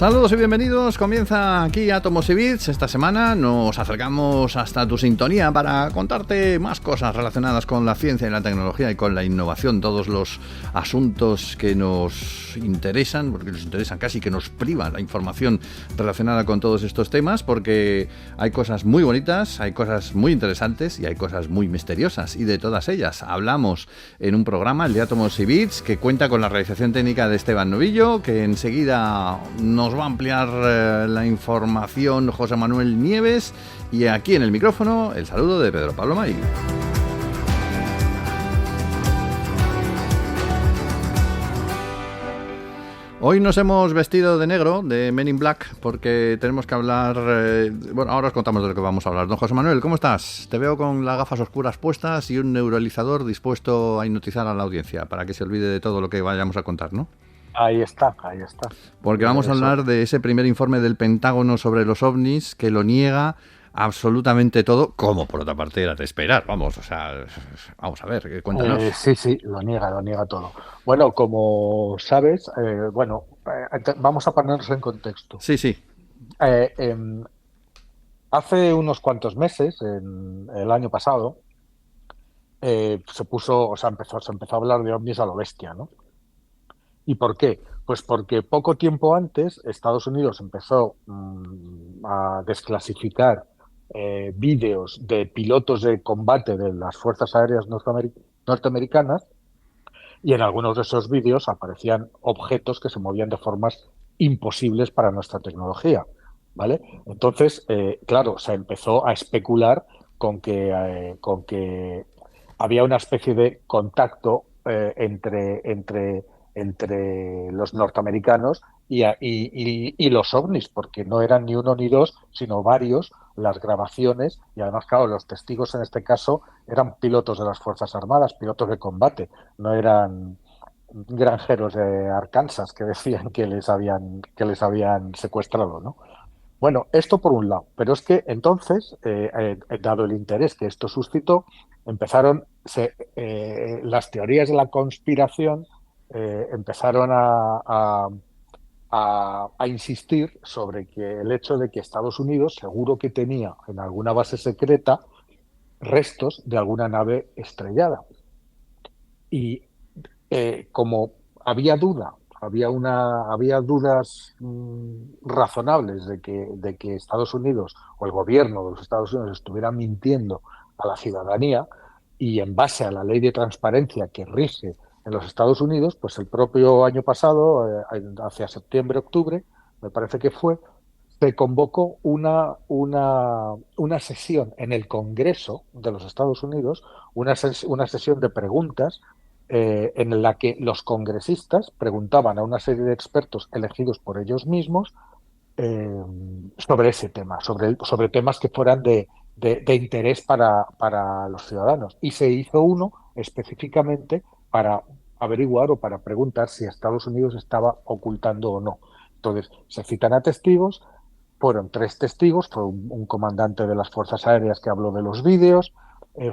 Saludos y bienvenidos, comienza aquí Átomos y Bits. Esta semana nos acercamos hasta tu sintonía para contarte más cosas relacionadas con la ciencia y la tecnología y con la innovación, todos los asuntos que nos interesan, porque nos interesan casi que nos privan la información relacionada con todos estos temas, porque hay cosas muy bonitas, hay cosas muy interesantes y hay cosas muy misteriosas, y de todas ellas hablamos en un programa, el de Átomos y Bits, que cuenta con la realización técnica de Esteban Novillo, que enseguida nos va a ampliar la información José Manuel Nieves, y aquí en el micrófono el saludo de Pedro Pablo May. Hoy nos hemos vestido de negro, de Men in Black, porque tenemos que hablar... bueno, ahora os contamos de lo que vamos a hablar. Don José Manuel, ¿cómo estás? Te veo con las gafas oscuras puestas y un neuralizador dispuesto a hipnotizar a la audiencia, para que se olvide de todo lo que vayamos a contar, ¿no? Ahí está, ahí está. Porque vamos a hablar de ese primer informe del Pentágono sobre los ovnis, que lo niega absolutamente todo, como por otra parte era de esperar. Vamos, o sea, vamos a ver, cuéntanos. Sí, lo niega todo. Bueno, como sabes, vamos a ponernos en contexto. Sí. Hace unos cuantos meses, en el año pasado, se empezó a hablar de ovnis a lo bestia, ¿no? ¿Y por qué? Pues porque poco tiempo antes Estados Unidos empezó a desclasificar vídeos de pilotos de combate de las Fuerzas Aéreas norteamericanas, y en algunos de esos vídeos aparecían objetos que se movían de formas imposibles para nuestra tecnología, ¿vale? Entonces, claro, se empezó a especular con que había una especie de contacto entre los norteamericanos y los ovnis, porque no eran ni uno ni dos, sino varios, las grabaciones, y además, claro, los testigos en este caso eran pilotos de las Fuerzas Armadas, pilotos de combate, no eran granjeros de Arkansas que decían que les habían secuestrado, ¿no? Bueno, esto por un lado, pero es que entonces, dado el interés que esto suscitó, las teorías de la conspiración empezaron a insistir sobre que el hecho de que Estados Unidos seguro que tenía en alguna base secreta restos de alguna nave estrellada. Y como había dudas razonables de que Estados Unidos o el gobierno de los Estados Unidos estuviera mintiendo a la ciudadanía, y en base a la ley de transparencia que rige en los Estados Unidos, pues el propio año pasado, hacia septiembre-octubre, me parece que fue, se convocó una sesión en el Congreso de los Estados Unidos, una sesión de preguntas en la que los congresistas preguntaban a una serie de expertos elegidos por ellos mismos sobre ese tema, sobre temas que fueran de interés para los ciudadanos. Y se hizo uno específicamente para averiguar o para preguntar si Estados Unidos estaba ocultando o no. Entonces, se citan a testigos, fueron 3 testigos, fue un comandante de las Fuerzas Aéreas que habló de los vídeos,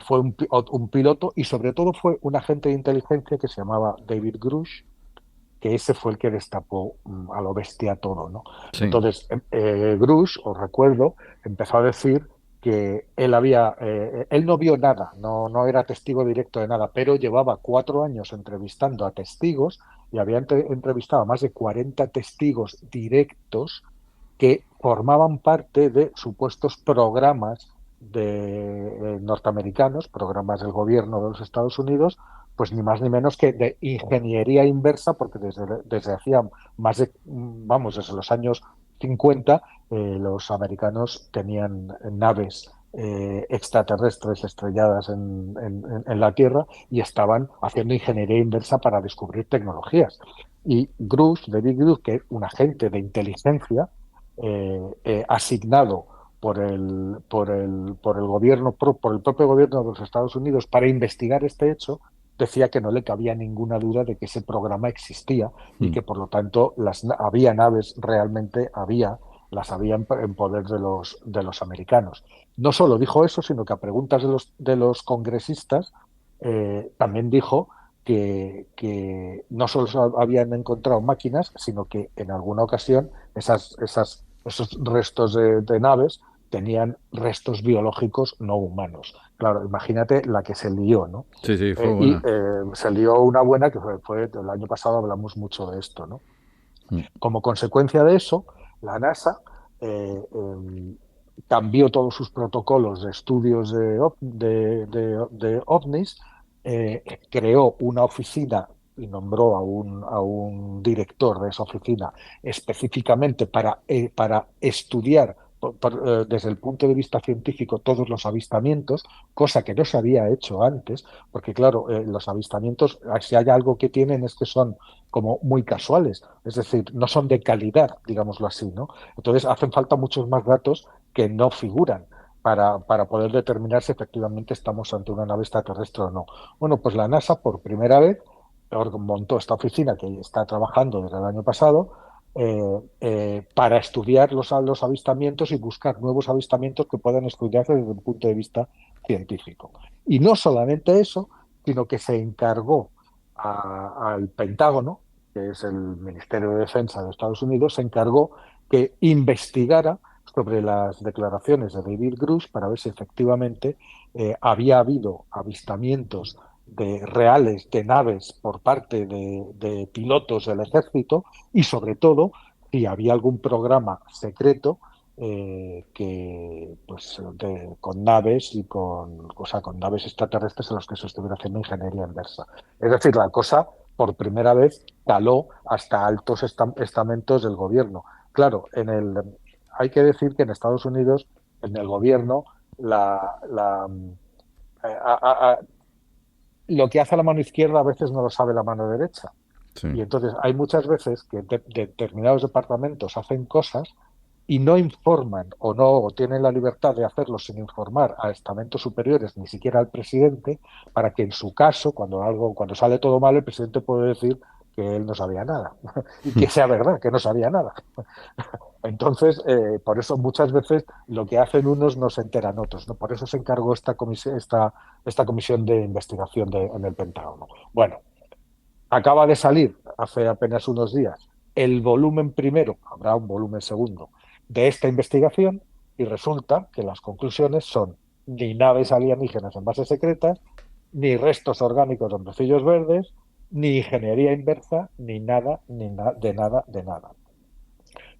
fue un piloto, y sobre todo fue un agente de inteligencia que se llamaba David Grush, que ese fue el que destapó a lo bestia todo, ¿no? Sí. Entonces, Grush, os recuerdo, empezó a decir que él no vio nada, no era testigo directo de nada, pero llevaba 4 años entrevistando a testigos y había entrevistado a más de 40 testigos directos que formaban parte de supuestos programas norteamericanos, programas del gobierno de los Estados Unidos, pues ni más ni menos que de ingeniería inversa, porque desde hacía desde los años 50, los americanos tenían naves extraterrestres estrelladas en la Tierra y estaban haciendo ingeniería inversa para descubrir tecnologías. Y David Grush, que es un agente de inteligencia asignado por el propio gobierno de los Estados Unidos para investigar este hecho, decía que no le cabía ninguna duda de que ese programa existía y que, por lo tanto, había naves, realmente las había en poder de los americanos. No solo dijo eso, sino que a preguntas de los congresistas también dijo que no solo habían encontrado máquinas, sino que en alguna ocasión esos restos de naves tenían restos biológicos no humanos. Claro, imagínate la que se lió, ¿no? Sí, sí, fue Y buena. se lió una buena que fue el año pasado, hablamos mucho de esto, ¿no? Mm. Como consecuencia de eso, la NASA cambió todos sus protocolos de estudios de ovnis, creó una oficina y nombró a un director de esa oficina específicamente para estudiar desde el punto de vista científico todos los avistamientos, cosa que no se había hecho antes, porque claro, los avistamientos, si hay algo que tienen es que son como muy casuales, es decir, no son de calidad, digámoslo así, ¿no? Entonces hacen falta muchos más datos que no figuran para poder determinar si efectivamente estamos ante una nave extraterrestre o no. Bueno, pues la NASA por primera vez montó esta oficina que está trabajando desde el año pasado para estudiar los avistamientos y buscar nuevos avistamientos que puedan estudiarse desde un punto de vista científico. Y no solamente eso, sino que se encargó al Pentágono, que es el Ministerio de Defensa de Estados Unidos, se encargó que investigara sobre las declaraciones de David Grush para ver si efectivamente había habido avistamientos reales de naves por parte de pilotos del ejército y sobre todo si había algún programa secreto con naves y con naves extraterrestres en los que se estuviera haciendo ingeniería inversa. Es decir, la cosa por primera vez caló hasta altos estamentos del gobierno. Claro, hay que decir que en Estados Unidos, en el gobierno, a, a, lo que hace la mano izquierda a veces no lo sabe la mano derecha. Sí. Y entonces hay muchas veces que determinados departamentos hacen cosas y no informan o tienen la libertad de hacerlo sin informar a estamentos superiores, ni siquiera al presidente, para que en su caso, cuando sale todo mal, el presidente puede decir que él no sabía nada y que sea verdad, que no sabía nada. Entonces, por eso muchas veces lo que hacen unos no se enteran otros, ¿no? Por eso se encargó esta comisión de investigación en el Pentágono. Bueno, acaba de salir hace apenas unos días el volumen primero, habrá un volumen segundo, de esta investigación y resulta que las conclusiones son ni naves alienígenas en bases secretas, ni restos orgánicos en bolsillos verdes, ni ingeniería inversa, ni nada, de nada, de nada.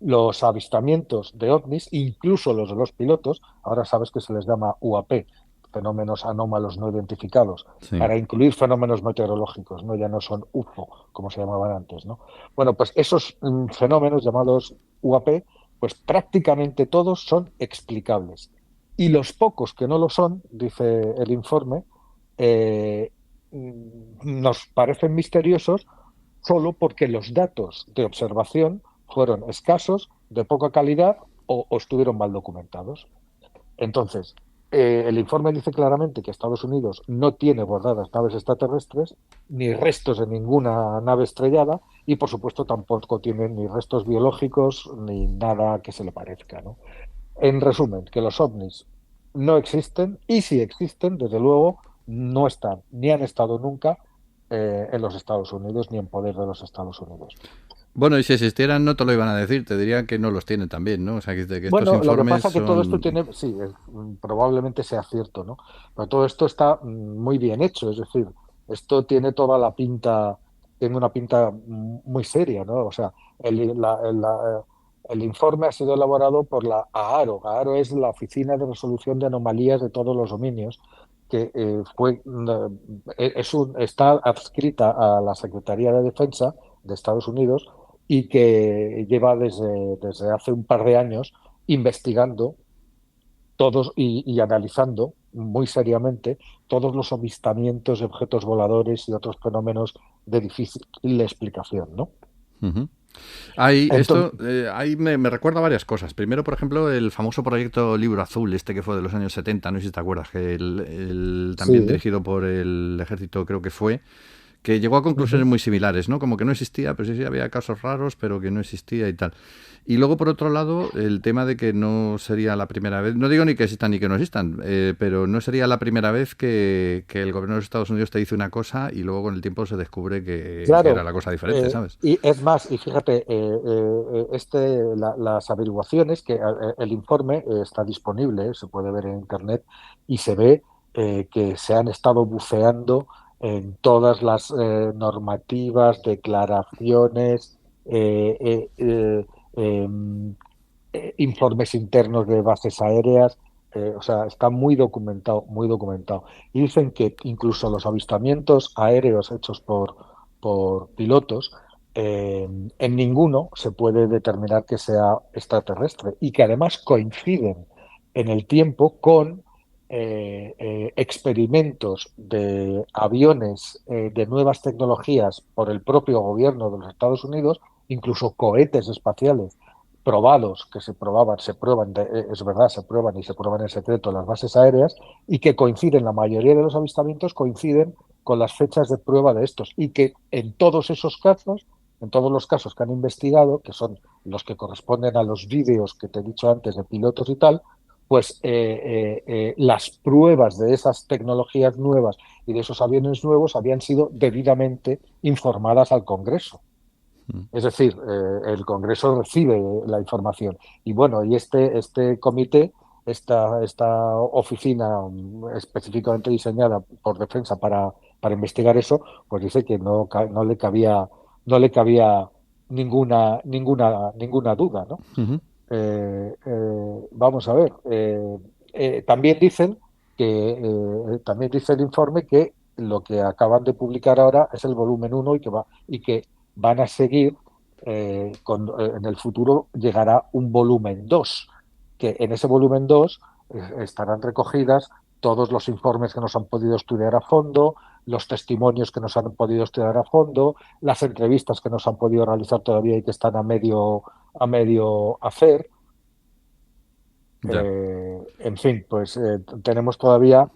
Los avistamientos de ovnis, incluso los de los pilotos, ahora sabes que se les llama UAP, fenómenos anómalos no identificados, Sí. para incluir fenómenos meteorológicos, ¿no? Ya no son UFO, como se llamaban antes, ¿no? Bueno, pues esos fenómenos llamados UAP, pues prácticamente todos son explicables. Y los pocos que no lo son, dice el informe, eh, nos parecen misteriosos solo porque los datos de observación fueron escasos, de poca calidad o estuvieron mal documentados. Entonces, el informe dice claramente que Estados Unidos no tiene bordadas naves extraterrestres, ni restos de ninguna nave estrellada, y por supuesto tampoco tiene ni restos biológicos ni nada que se le parezca, ¿no? En resumen, que los ovnis no existen y si existen, desde luego, no están ni han estado nunca en los Estados Unidos ni en poder de los Estados Unidos. Bueno, y si existieran no te lo iban a decir, te dirían que no los tienen también, ¿no? O sea, que estos Bueno, lo que informes pasa es que todo esto son... tiene, sí, probablemente sea cierto, ¿no? Pero todo esto está muy bien hecho, es decir, esto tiene toda la pinta, tiene una pinta muy seria, ¿no? O sea, el informe ha sido elaborado por la AARO. AARO es la Oficina de Resolución de Anomalías de todos los dominios, que está adscrita a la Secretaría de Defensa de Estados Unidos y que lleva desde hace un par de años investigando todos y analizando muy seriamente todos los avistamientos de objetos voladores y otros fenómenos de difícil explicación, ¿no? Ujú. Hay Entonces, esto, ahí me recuerda varias cosas. Primero, por ejemplo, el famoso proyecto Libro Azul, este que fue de los años 70, no sé si te acuerdas, que también sí, dirigido por el ejército creo que fue, que llegó a Ujú. conclusiones muy similares, ¿no? Como que no existía, pero sí había casos raros, pero que no existía y tal. Y luego, por otro lado, el tema de que no sería la primera vez, no digo ni que existan ni que no existan, pero no sería la primera vez que el gobierno de los Estados Unidos te dice una cosa y luego con el tiempo se descubre que era Claro, la cosa diferente, ¿sabes? y es más, y fíjate, las averiguaciones, el informe está disponible, se puede ver en Internet, y se ve que se han estado buceando en todas las normativas, declaraciones, em, informes internos de bases aéreas, o sea, está muy documentado, muy documentado. Y dicen que incluso los avistamientos aéreos hechos por pilotos, en ninguno se puede determinar que sea extraterrestre y que además coinciden en el tiempo con experimentos de aviones de nuevas tecnologías por el propio gobierno de los Estados Unidos, incluso cohetes espaciales probados, que se probaban, se prueban, es verdad, se prueban y se prueban en secreto en las bases aéreas y que coinciden, la mayoría de los avistamientos coinciden con las fechas de prueba de estos y que en todos esos casos, en todos los casos que han investigado, que son los que corresponden a los vídeos que te he dicho antes de pilotos y tal, pues las pruebas de esas tecnologías nuevas y de esos aviones nuevos habían sido debidamente informadas al Congreso. Mm. Es decir, el Congreso recibe la información. Y bueno, y este comité, esta oficina específicamente diseñada por Defensa para investigar eso, pues dice que no le cabía ninguna duda, ¿no? Ujú. Vamos a ver. También dicen también dice el informe que lo que acaban de publicar ahora es el volumen uno y que van a seguir en el futuro llegará un volumen 2 que en ese volumen 2 estarán recogidas todos los informes que nos han podido estudiar a fondo, los testimonios que nos han podido estudiar a fondo, las entrevistas que nos han podido realizar todavía y que están a medio hacer. Ya. En fin, pues tenemos todavía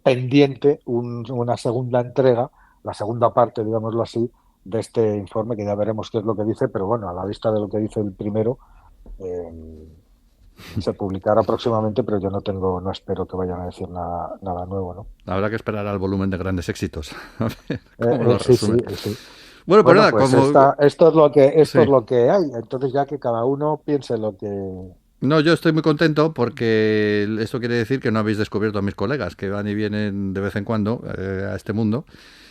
pendiente una segunda entrega, la segunda parte, digámoslo así, de este informe, que ya veremos qué es lo que dice, pero bueno, a la vista de lo que dice el primero, eh, se publicará próximamente, pero yo no espero que vayan a decir nada nuevo, ¿no? Habrá que esperar al volumen de grandes éxitos. A ver cómo lo Sí, sí, resumen. sí. Bueno, pues Bueno, nada, pues como... esto es Sí. lo que hay. Entonces ya que cada uno piense lo que No, yo estoy muy contento porque esto quiere decir que no habéis descubierto a mis colegas que van y vienen de vez en cuando a este mundo.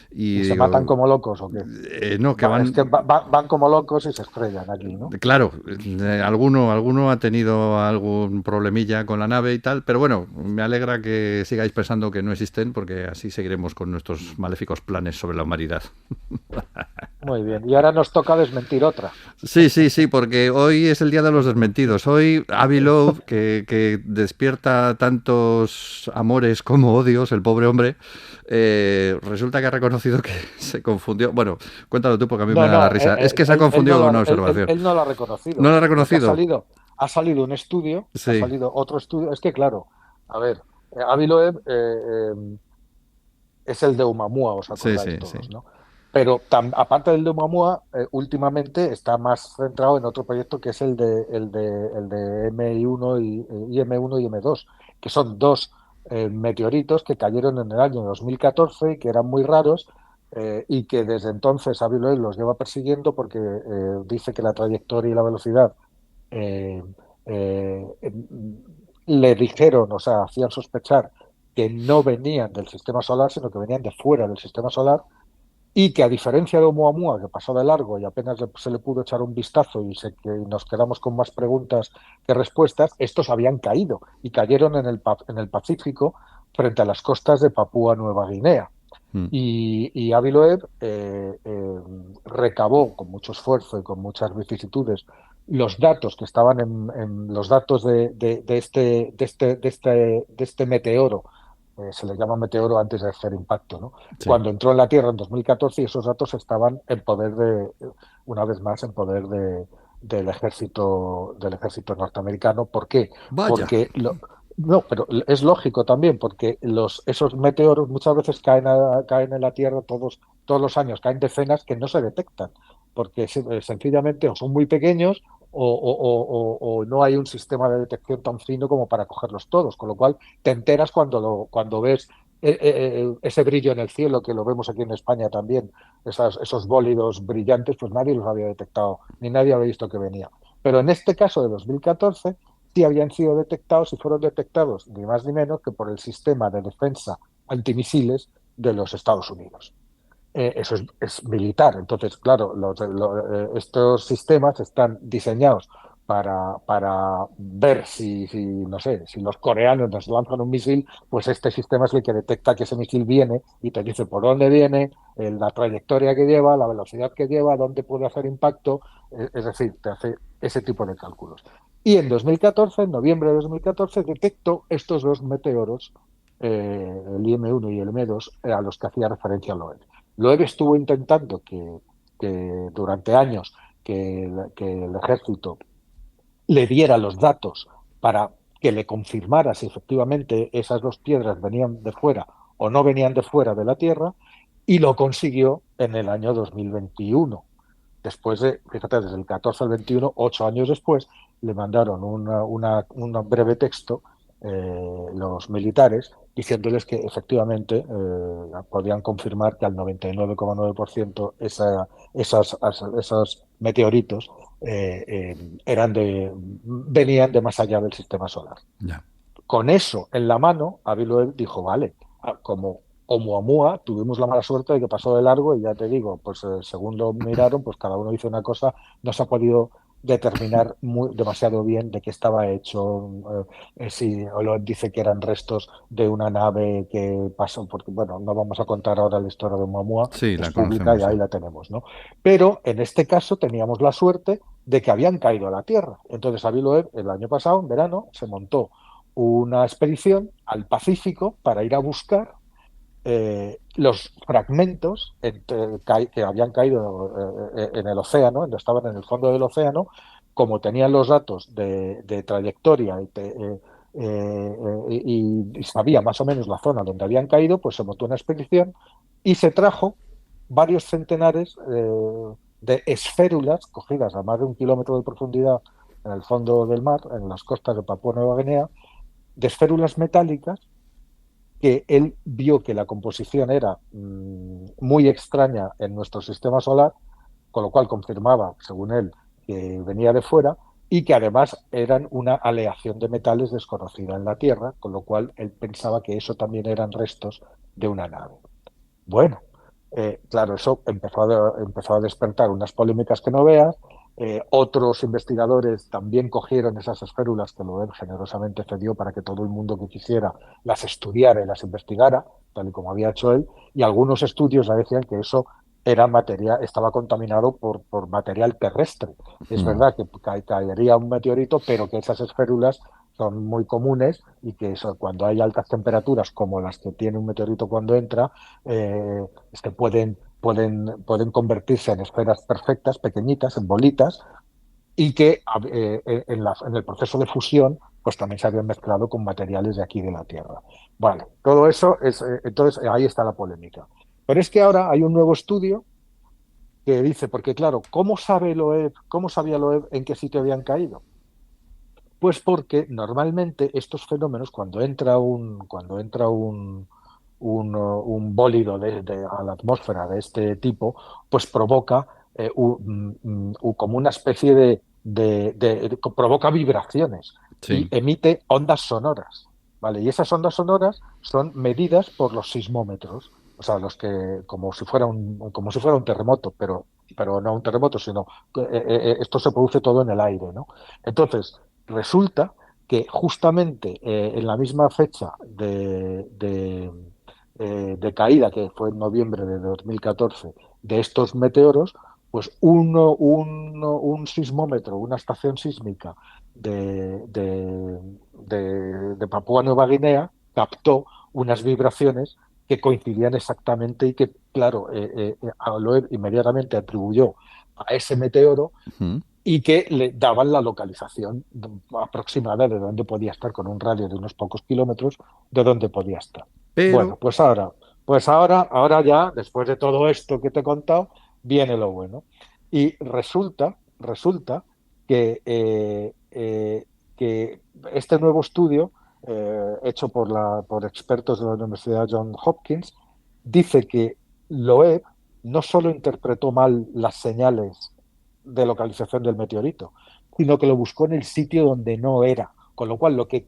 Y y se matan digo, como locos o qué. no, que Es que van... van como locos y se estrellan aquí, ¿no? Claro, alguno ha tenido algún problemilla con la nave y tal, pero bueno, me alegra que sigáis pensando que no existen porque así seguiremos con nuestros maléficos planes sobre la humanidad. Muy bien. Y ahora nos toca desmentir otra. Sí, sí, sí, porque hoy es el día de los desmentidos. Hoy Avi Loeb, que despierta tantos amores como odios, el pobre hombre, resulta que ha reconocido que se confundió. Bueno, cuéntalo tú porque a mí me No, da la no, risa. Es que se ha confundido con una observación. él no lo ha ¿No reconocido, lo ha porque reconocido? ha salido un estudio, ha Sí, salido otro estudio. Es que, claro, a ver, Avi Loeb es el de Oumuamua, os sí, acordáis sí, sí. todos, ¿no? Pero aparte del de Oumuamua, últimamente está más centrado en otro proyecto que es el de M1 y M1 y M2, que son dos meteoritos que cayeron en el año 2014 y que eran muy raros y que desde entonces Avi Loeb los lleva persiguiendo porque dice que la trayectoria y la velocidad eh, eh, le dijeron, o sea, hacían sospechar que no venían del sistema solar, sino que venían de fuera del sistema solar, y que a diferencia de Oumuamua, que pasó de largo y apenas se le pudo echar un vistazo que nos quedamos con más preguntas que respuestas, estos habían caído y cayeron en el Pacífico frente a las costas de Papúa Nueva Guinea. Mm. Y Avi Loeb recabó con mucho esfuerzo y con muchas vicisitudes los datos que estaban en los datos de este meteoro. Se le llama meteoro antes de hacer impacto, ¿no? Sí. Cuando entró en la Tierra en 2014 y esos datos estaban en poder una vez más, en poder del ejército norteamericano. ¿Por qué? Vaya. Porque No, pero es lógico también, porque esos meteoros muchas veces caen en la Tierra todos los años, caen decenas que no se detectan, porque sencillamente o son muy pequeños o no hay un sistema de detección tan fino como para cogerlos todos, con lo cual te enteras cuando ves ese brillo en el cielo, que lo vemos aquí en España también, esos bólidos brillantes, pues nadie los había detectado, ni nadie había visto que venía. Pero en este caso de 2014 sí habían sido detectados y fueron detectados ni más ni menos que por el sistema de defensa antimisiles de los Estados Unidos. Eso es militar. Entonces, claro, estos sistemas están diseñados para ver no sé, si los coreanos nos lanzan un misil, pues este sistema es el que detecta que ese misil viene y te dice por dónde viene, la trayectoria que lleva, la velocidad que lleva, dónde puede hacer impacto, es decir, te hace ese tipo de cálculos. Y en 2014, en noviembre de 2014, detectó estos dos meteoros, el IM-1 y el M2, a los que hacía referencia Loeb. Loeb estuvo intentando que durante años que el ejército le diera los datos para que le confirmara si efectivamente esas dos piedras venían de fuera o no venían de fuera de la Tierra, y lo consiguió en el año 2021. Después de, fíjate, desde el 14 al 21, 8 años después, le mandaron un breve texto, los militares, diciéndoles que efectivamente podían confirmar que al 99,9% esos meteoritos venían de más allá del sistema solar. Ya. Con eso en la mano, Avi Loeb dijo, vale, como Oumuamua tuvimos la mala suerte de que pasó de largo y ya te digo, pues según lo miraron, pues cada uno hizo una cosa, no se ha podido determinar demasiado bien de qué estaba hecho. Si Loeb dice que eran restos de una nave que pasó, porque bueno, no vamos a contar ahora la historia de Oumuamua, Sí, es la pública y conocemos, sí. ahí la tenemos, ¿no? Pero en este caso teníamos la suerte de que habían caído a la Tierra. Entonces Avi Loeb el año pasado, en verano, se montó una expedición al Pacífico para ir a buscar los fragmentos que habían caído en el océano, estaban en el fondo del océano, como tenían los datos de trayectoria y sabía más o menos la zona donde habían caído, pues se montó una expedición y se trajo varios centenares de esférulas cogidas a más de 1 kilómetro de profundidad en el fondo del mar, en las costas de Papúa Nueva Guinea, de esférulas metálicas que él vio que la composición era muy extraña en nuestro sistema solar, con lo cual confirmaba, según él, que venía de fuera y que además eran una aleación de metales desconocida en la Tierra, con lo cual él pensaba que eso también eran restos de una nave. Bueno, claro, eso empezó a despertar unas polémicas que no veas. Otros investigadores también cogieron esas esférulas que Loeb generosamente cedió para que todo el mundo que quisiera las estudiara y las investigara, tal y como había hecho él, y algunos estudios ya decían que eso era material, estaba contaminado por material terrestre. Es Mm. verdad que caería un meteorito, pero que esas esférulas son muy comunes y que eso, cuando hay altas temperaturas, como las que tiene un meteorito cuando entra, es que pueden convertirse en esferas perfectas, pequeñitas, en bolitas, y que en el proceso de fusión pues también se habían mezclado con materiales de aquí de la Tierra. Vale, todo eso entonces ahí está la polémica. Pero es que ahora hay un nuevo estudio que dice, porque claro, cómo sabía Loeb en qué sitio habían caído? Pues porque normalmente estos fenómenos, cuando entra un bólido a la atmósfera de este tipo, pues provoca como una especie provoca vibraciones y Sí. emite ondas sonoras, ¿vale? Y esas ondas sonoras son medidas por los sismómetros, o sea, como si fuera un terremoto, pero no un terremoto, sino que esto se produce todo en el aire, ¿no? Entonces, resulta que justamente en la misma fecha de caída, que fue en noviembre de 2014, de estos meteoros, pues un sismómetro, una estación sísmica de Papúa Nueva Guinea captó unas vibraciones que coincidían exactamente y que, claro, Loeb inmediatamente atribuyó a ese meteoro Mm. y que le daban la localización aproximada de dónde podía estar con un radio de unos pocos kilómetros de dónde podía estar. Bueno, Pero, ahora ya, después de todo esto que te he contado, viene lo bueno. Y resulta que este nuevo estudio, hecho por expertos de la Universidad Johns Hopkins, dice que Loeb no solo interpretó mal las señales de localización del meteorito, sino que lo buscó en el sitio donde no era. Con lo cual, lo que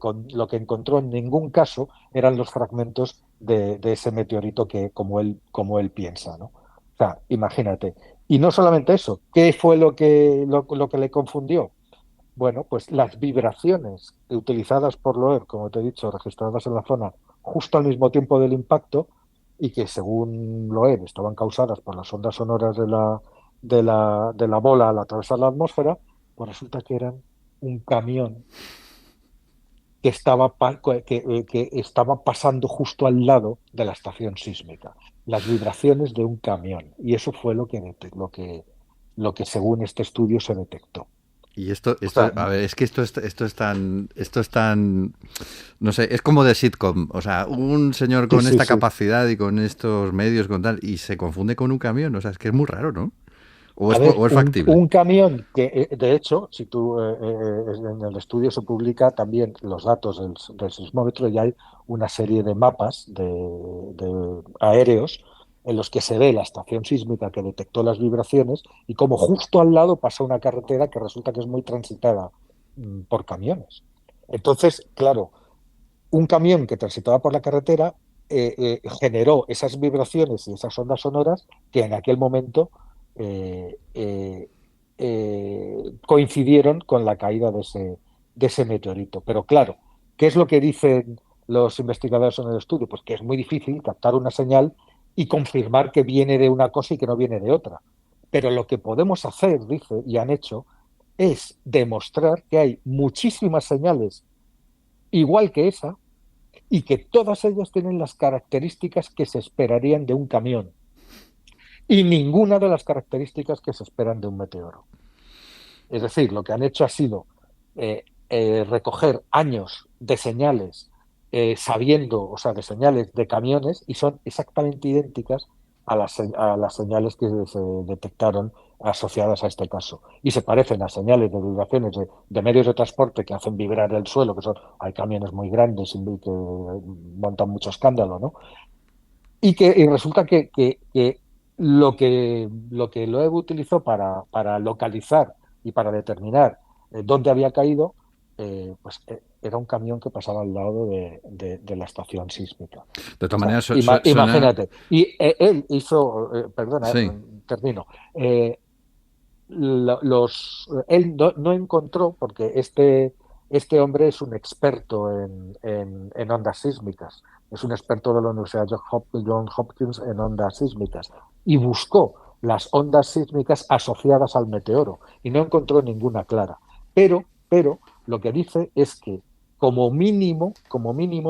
encontró en ningún caso eran los fragmentos de ese meteorito que, como él piensa, ¿no? O sea, imagínate. Y no solamente eso, ¿qué fue lo que le confundió? Bueno, pues las vibraciones utilizadas por Loeb, como te he dicho, registradas en la zona justo al mismo tiempo del impacto y que según Loeb estaban causadas por las ondas sonoras de la bola al atravesar la atmósfera, pues resulta que eran un camión que estaba pasando justo al lado de la estación sísmica. Las vibraciones de un camión. Y eso fue lo que según este estudio se detectó. y O sea, a ver, es que esto es tan, no sé, es como de sitcom. O sea, un señor sí, con sí, esta sí. capacidad y con estos medios, con tal, y se confunde con un camión. O sea, es que es muy raro, ¿no? A ver, O es factible? un camión que, de hecho, si tú en el estudio se publica también los datos del sismómetro y hay una serie de mapas de aéreos en los que se ve la estación sísmica que detectó las vibraciones y como justo al lado pasa una carretera que resulta que es muy transitada por camiones. Entonces, claro, un camión que transitaba por la carretera generó esas vibraciones y esas ondas sonoras que en aquel momento eh, eh, coincidieron con la caída de ese meteorito. Pero claro, ¿qué es lo que dicen los investigadores en el estudio? Pues que es muy difícil captar una señal y confirmar que viene de una cosa y que no viene de otra. Pero lo que podemos hacer, dice, y han hecho, es demostrar que hay muchísimas señales igual que esa, y que todas ellas tienen las características que se esperarían de un camión y ninguna de las características que se esperan de un meteoro. Es decir, lo que han hecho ha sido recoger años de señales sabiendo, o sea, de señales de camiones y son exactamente idénticas a las señales que se detectaron asociadas a este caso. Y se parecen a señales de vibraciones de medios de transporte que hacen vibrar el suelo, hay camiones muy grandes y que montan mucho escándalo, ¿no? Y resulta que lo que Loeb utilizó para localizar y para determinar dónde había caído, pues era un camión que pasaba al lado de la estación sísmica. De todas O sea, maneras, suena... imagínate. Y él hizo, perdona, Sí. termino. Él no encontró, porque este hombre es un experto en ondas sísmicas, es un experto de la Universidad Johns Hopkins en ondas sísmicas, y buscó las ondas sísmicas asociadas al meteoro y no encontró ninguna clara. Pero lo que dice es que como mínimo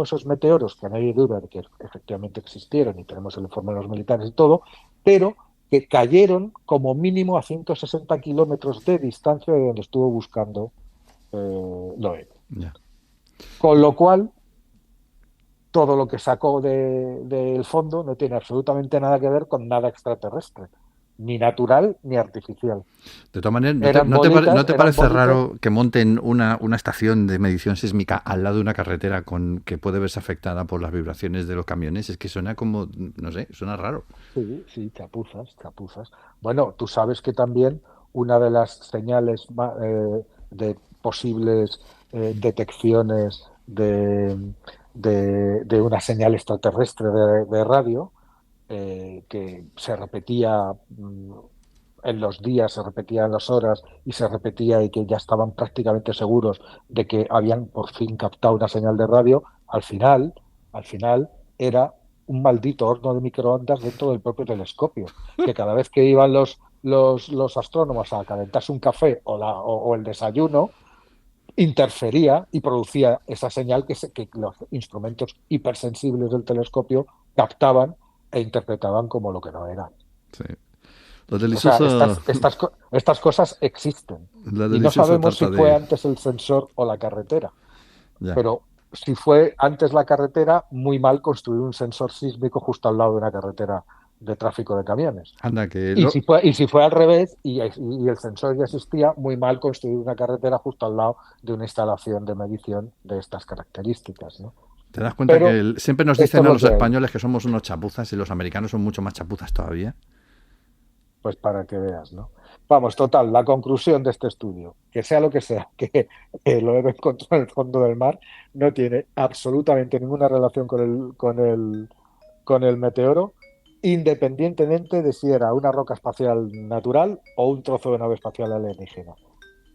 esos meteoros, que nadie duda de que efectivamente existieron y tenemos el informe de los militares y todo, pero que cayeron como mínimo a 160 kilómetros de distancia de donde estuvo buscando Loeb. Ya. Con lo cual, todo lo que sacó del fondo no tiene absolutamente nada que ver con nada extraterrestre, ni natural ni artificial. De todas maneras, Eran no bolitas, te eran parece bolitas. raro que monten una estación de medición sísmica al lado de una carretera con que puede verse afectada por las vibraciones de los camiones? Es que suena como, no sé, suena raro. Sí, sí, chapuzas, chapuzas. Bueno, tú sabes que también una de las señales de posibles detecciones de una señal extraterrestre de radio que se repetía en los días, se repetía en las horas y se repetía y que ya estaban prácticamente seguros de que habían por fin captado una señal de radio, al final era un maldito horno de microondas dentro del propio telescopio, que cada vez que iban los astrónomos a calentarse un café o el desayuno, interfería y producía esa señal que los instrumentos hipersensibles del telescopio captaban e interpretaban como lo que no era. Sí. Lo del O sea, Isuzu, estas cosas existen. lo Y del no Isuzu sabemos si trata fue de... antes el sensor o la carretera. Ya. Pero si fue antes la carretera, muy mal construir un sensor sísmico justo al lado de una carretera de tráfico de camiones. Anda, que Y si fue al revés y el sensor ya existía, muy mal construir una carretera justo al lado de una instalación de medición de estas características, ¿no? te das cuenta que Pero siempre nos esto dicen es a lo los que hay. españoles que somos unos chapuzas y los americanos son mucho más chapuzas todavía. Pues para que veas, ¿no? Vamos, total, la conclusión de este estudio, que sea lo que sea, que lo he encontrado en el fondo del mar, no tiene absolutamente ninguna relación con el meteoro, independientemente de si era una roca espacial natural o un trozo de nave espacial alienígena.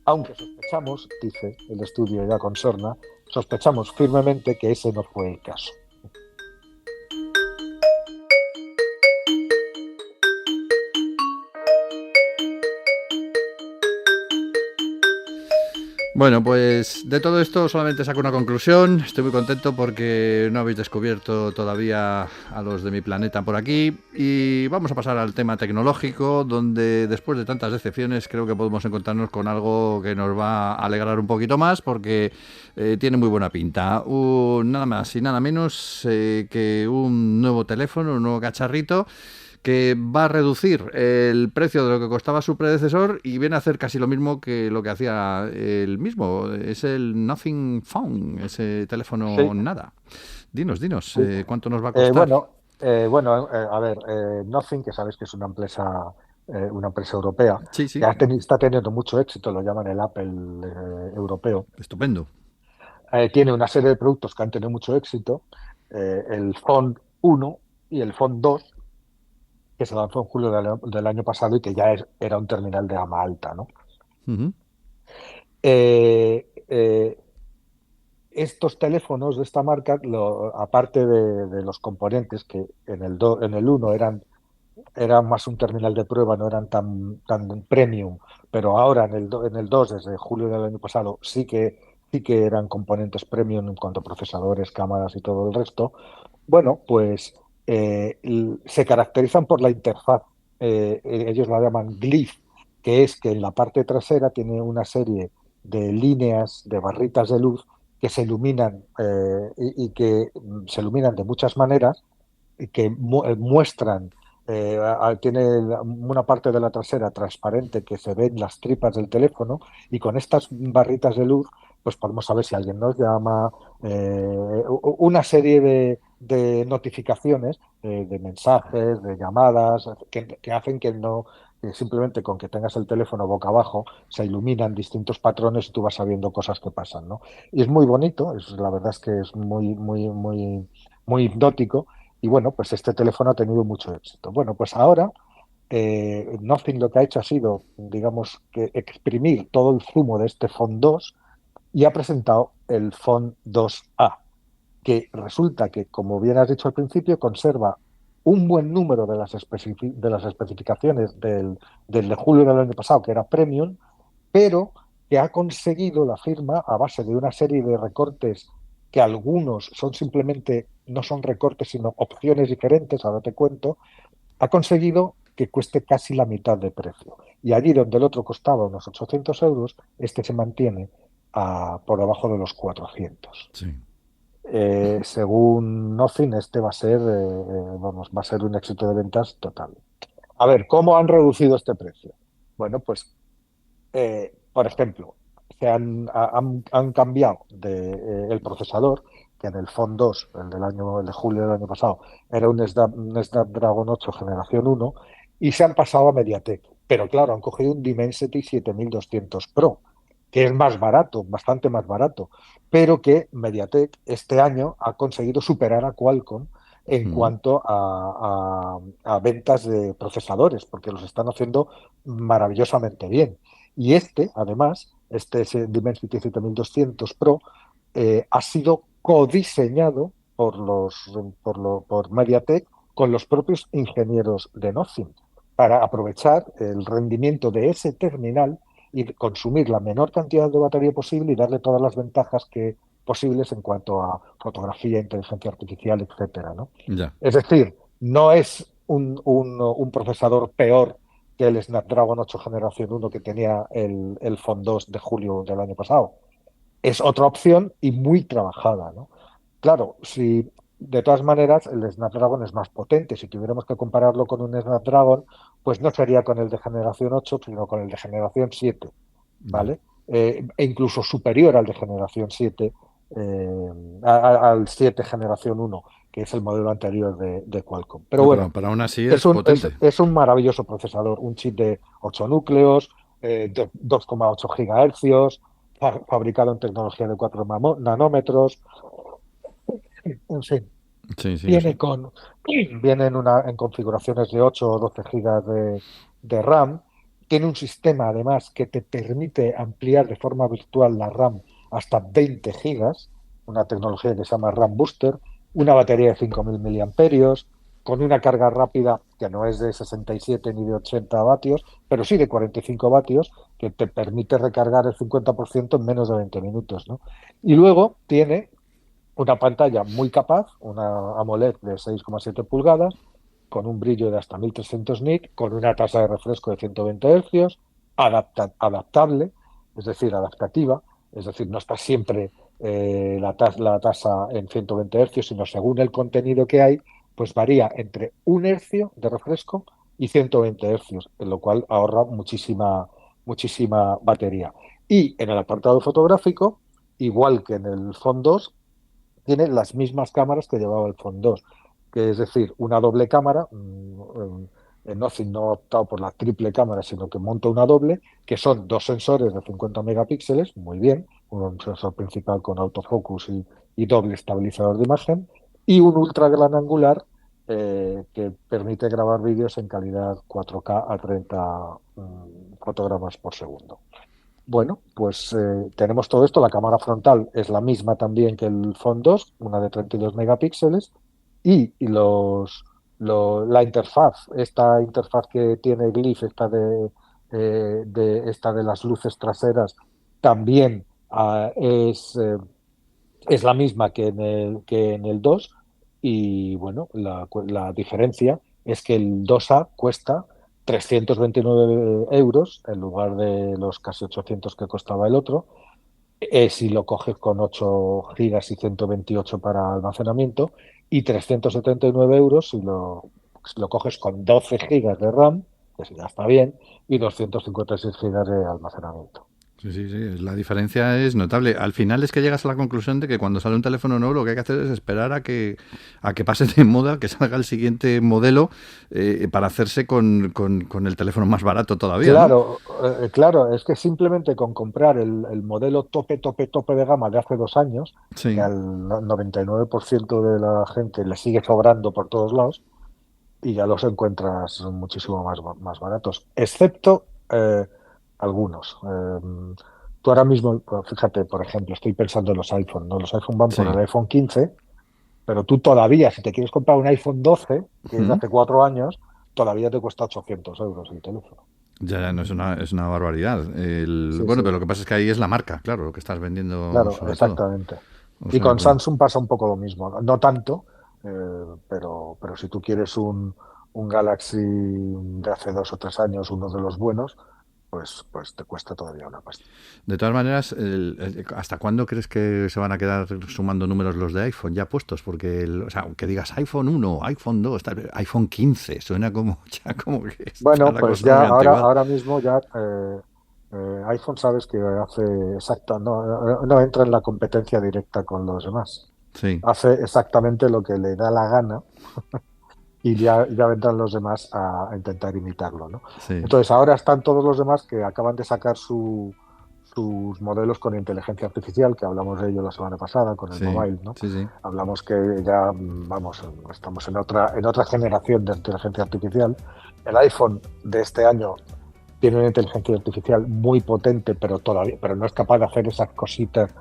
Aunque sospechamos, dice el estudio ya con Sorna, sospechamos firmemente que ese no fue el caso. Bueno, pues de todo esto solamente saco una conclusión. Estoy muy contento porque no habéis descubierto todavía a los de mi planeta por aquí. Y vamos a pasar al tema tecnológico, donde después de tantas decepciones creo que podemos encontrarnos con algo que nos va a alegrar un poquito más porque tiene muy buena pinta. Nada más y nada menos que un nuevo teléfono, un nuevo cacharrito que va a reducir el precio de lo que costaba su predecesor y viene a hacer casi lo mismo que lo que hacía el mismo. Es el Nothing Phone, ese teléfono Sí, nada. Dinos, sí. ¿cuánto nos va a costar? A ver, Nothing, que sabes que es una empresa europea, Sí, que sí, está teniendo mucho éxito, lo llaman el Apple europeo. estupendo. Tiene una serie de productos que han tenido mucho éxito, el Phone 1 y el Phone 2, que se lanzó en julio del año pasado y que ya era un terminal de gama alta, ¿no? Ujú, Eh, eh, Estos teléfonos de esta marca, aparte de los componentes que en el uno eran más un terminal de prueba, no eran tan premium, pero ahora en el 2 desde julio del año pasado, sí que eran componentes premium en cuanto a procesadores, cámaras y todo el resto. Bueno, pues se caracterizan por la interfaz. Ellos la llaman glyph, que es que en la parte trasera tiene una serie de líneas, de barritas de luz que se iluminan y que se iluminan de muchas maneras y que muestran, tiene una parte de la trasera transparente que se ven las tripas del teléfono y con estas barritas de luz pues podemos saber si alguien nos llama, una serie de notificaciones, de mensajes, de llamadas, que hacen que no, que simplemente con que tengas el teléfono boca abajo se iluminan distintos patrones y tú vas sabiendo cosas que pasan, ¿no? Y es muy bonito, la verdad es que es muy, muy, muy, muy hipnótico y bueno, pues este teléfono ha tenido mucho éxito. Bueno, pues ahora Nothing lo que ha hecho ha sido, digamos, que exprimir todo el zumo de este Phone 2 y ha presentado el Phone 2A, que resulta que, como bien has dicho al principio, conserva un buen número de las especificaciones del de julio del año pasado, que era Premium, pero que ha conseguido la firma a base de una serie de recortes que algunos son simplemente, no son recortes, sino opciones diferentes, ahora te cuento, ha conseguido que cueste casi la mitad de precio. Y allí donde el otro costaba unos 800 euros, este se mantiene por debajo de los 400. sí. Según Nothing, este va a ser un éxito de ventas total. A ver, ¿cómo han reducido este precio? Bueno, pues por ejemplo, han cambiado el procesador, que en el Phone 2, el de julio del año pasado, era un Snapdragon 8 generación uno y se han pasado a MediaTek. Pero claro, han cogido un Dimensity 7200 Pro, que es más barato, bastante más barato, pero que MediaTek este año ha conseguido superar a Qualcomm en Mm. cuanto a ventas de procesadores, porque los están haciendo maravillosamente bien. Y además, ese Dimensity 7200 Pro, ha sido codiseñado por MediaTek con los propios ingenieros de Nothing para aprovechar el rendimiento de ese terminal y consumir la menor cantidad de batería posible y darle todas las ventajas posibles en cuanto a fotografía, inteligencia artificial, etcétera, ¿no? Ya. Es decir, no es un procesador peor que el Snapdragon 8 generación uno que tenía el Phone 2 de julio del año pasado. Es otra opción y muy trabajada, ¿no? Claro, si de todas maneras el Snapdragon es más potente, si tuviéramos que compararlo con un Snapdragon, pues no sería con el de generación 8, sino con el de generación 7, Ya. ¿vale? E incluso superior al de generación 7, al 7 generación uno, que es el modelo anterior de Qualcomm. Pero No, bueno, pero aún así es es un, es, potente. es un maravilloso procesador, un chip de 8 núcleos, 2,8 gigahercios, fabricado en tecnología de 4 nanómetros, en fin. Sí, sí, Viene con, viene en configuraciones de 8 o 12 gigas de RAM. Tiene un sistema además que te permite ampliar de forma virtual la RAM hasta 20 gigas, una tecnología que se llama RAM Booster, una batería de 5.000 miliamperios, con una carga rápida que no es de 67 ni de 80 vatios, pero sí de 45 vatios, que te permite recargar el 50% en menos de 20 minutos, ¿no? Y luego tiene una pantalla muy capaz, una AMOLED de 6,7 pulgadas, con un brillo de hasta 1300 nits, con una tasa de refresco de 120 hercios, adaptable, es decir, adaptativa, es decir, no está siempre la tasa en 120 hercios, sino según el contenido que hay, pues varía entre un hercio de refresco y 120 hercios, en lo cual ahorra muchísima batería. Y en el apartado fotográfico, igual que en el Phone 2, tiene las mismas cámaras que llevaba el Phone 2, que es decir, una doble cámara. Nothing no ha optado por la triple cámara, sino que monta una doble, que son dos sensores de 50 megapíxeles, muy bien, un sensor principal con autofocus y doble estabilizador de imagen, y un ultra gran angular que permite grabar vídeos en calidad 4K a 30 fotogramas por segundo. Bueno, pues tenemos todo esto. La cámara frontal es la misma también que el Phone 2, una de 32 megapíxeles, y la interfaz, esta interfaz que tiene Glyph, esta de las luces traseras, también es la misma que en el 2. Y bueno, la diferencia es que el 2A cuesta 329 euros en lugar de los casi 800 que costaba el otro. Si lo coges con 8 gigas y 128 para almacenamiento, y 379 euros si lo coges con 12 gigas de RAM, que ya está bien, y 256 gigas de almacenamiento. Sí, sí, sí, la diferencia es notable. Al final es que llegas a la conclusión de que cuando sale un teléfono nuevo lo que hay que hacer es esperar a que pase de moda, que salga el siguiente modelo para hacerse con el teléfono más barato todavía, ¿no? Claro, es que simplemente con comprar el modelo tope de gama de hace 2 años, que Sí, al 99% de la gente le sigue sobrando por todos lados, y ya los encuentras muchísimo más baratos, excepto algunos. Tú ahora mismo, pues, fíjate, por ejemplo, estoy pensando en los iPhone, ¿no? Los iPhone van por sí. el iPhone 15, pero tú todavía, si te quieres comprar un iPhone 12, que es de Ujú. hace 4 años, todavía te cuesta 800 euros el teléfono. Ya, ya, no es una barbaridad. Sí, Bueno, sí, pero lo que pasa es que ahí es la marca, claro, lo que estás vendiendo claro, sobre todo. exactamente. O Y sea con que, Samsung pasa un poco lo mismo, no, no tanto, pero si tú quieres un Galaxy de hace 2 o 3 años, uno de los buenos, pues te cuesta todavía una pasta. de todas maneras, ¿hasta cuándo crees que se van a quedar sumando números los de iPhone ya puestos? Porque, o sea, aunque digas iPhone 1, iPhone 2, iPhone 15, suena como ya como que está Bueno, la pues cosa ya muy anticuada. ahora mismo ya iPhone sabes que hace exacto, no entra en la competencia directa con los demás. Sí, Hace exactamente lo que le da la gana y ya vendrán los demás a intentar imitarlo, ¿no? sí. Entonces ahora están todos los demás que acaban de sacar sus modelos con inteligencia artificial, que hablamos de ello la semana pasada con el Sí, mobile, ¿no? sí, sí. Hablamos que ya, vamos, estamos en otra generación de inteligencia artificial. El iPhone de este año tiene una inteligencia artificial muy potente, pero no es capaz de hacer esas cositas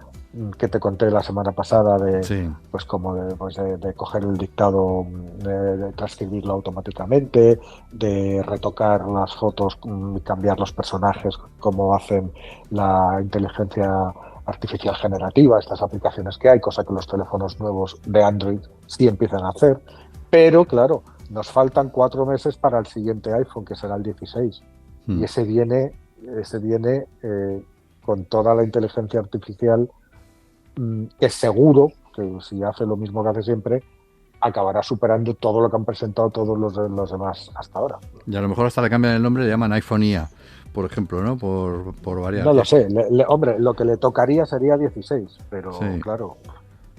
que te conté la semana pasada Sí. pues como de coger el dictado, de transcribirlo automáticamente, de retocar las fotos y cambiar los personajes como hacen la inteligencia artificial generativa, estas aplicaciones que hay, cosa que los teléfonos nuevos de Android sí empiezan a hacer. Pero claro, nos faltan 4 meses para el siguiente iPhone, que será el 16. Y ese viene con toda la inteligencia artificial que seguro, que si hace lo mismo que hace siempre, acabará superando todo lo que han presentado todos los demás hasta ahora. Y a lo mejor hasta le cambian el nombre, le llaman iPhone IA, por ejemplo, ¿no? Por variar. No lo sé. Hombre, lo que le tocaría sería 16, pero Sí. claro,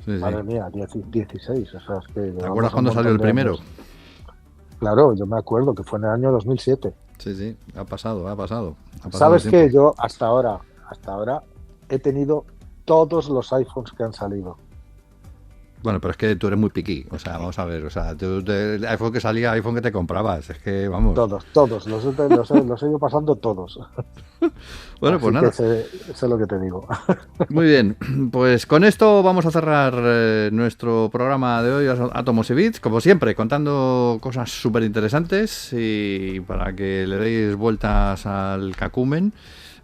Sí. madre mía, 16. O sea, es que ¿Te acuerdas cuando salió el primero? Claro, yo me acuerdo que fue en el año 2007. Sí, ha pasado. ¿Sabes qué? Yo hasta ahora he tenido todos los iPhones que han salido. Bueno, pero es que tú eres muy piqui, o sea, vamos a ver, o sea, el iPhone que salía, iPhone que te comprabas, es que, vamos. Todos, los he ido pasando todos. Bueno, así pues nada. Que sé lo que te digo. Muy bien, pues con esto vamos a cerrar nuestro programa de hoy, Átomos y Bits, como siempre, contando cosas súper interesantes y para que le deis vueltas al cacumen.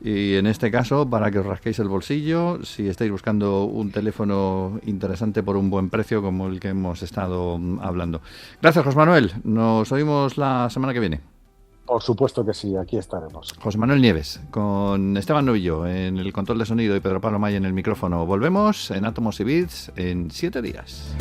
Y en este caso, para que os rasquéis el bolsillo, si estáis buscando un teléfono interesante por un buen precio, como el que hemos estado hablando. Gracias, José Manuel. Nos oímos la semana que viene. Por supuesto que sí, aquí estaremos. José Manuel Nieves, con Esteban Novillo en el control de sonido y Pedro Pablo May en el micrófono. Volvemos en Átomos y Bits en 7 días.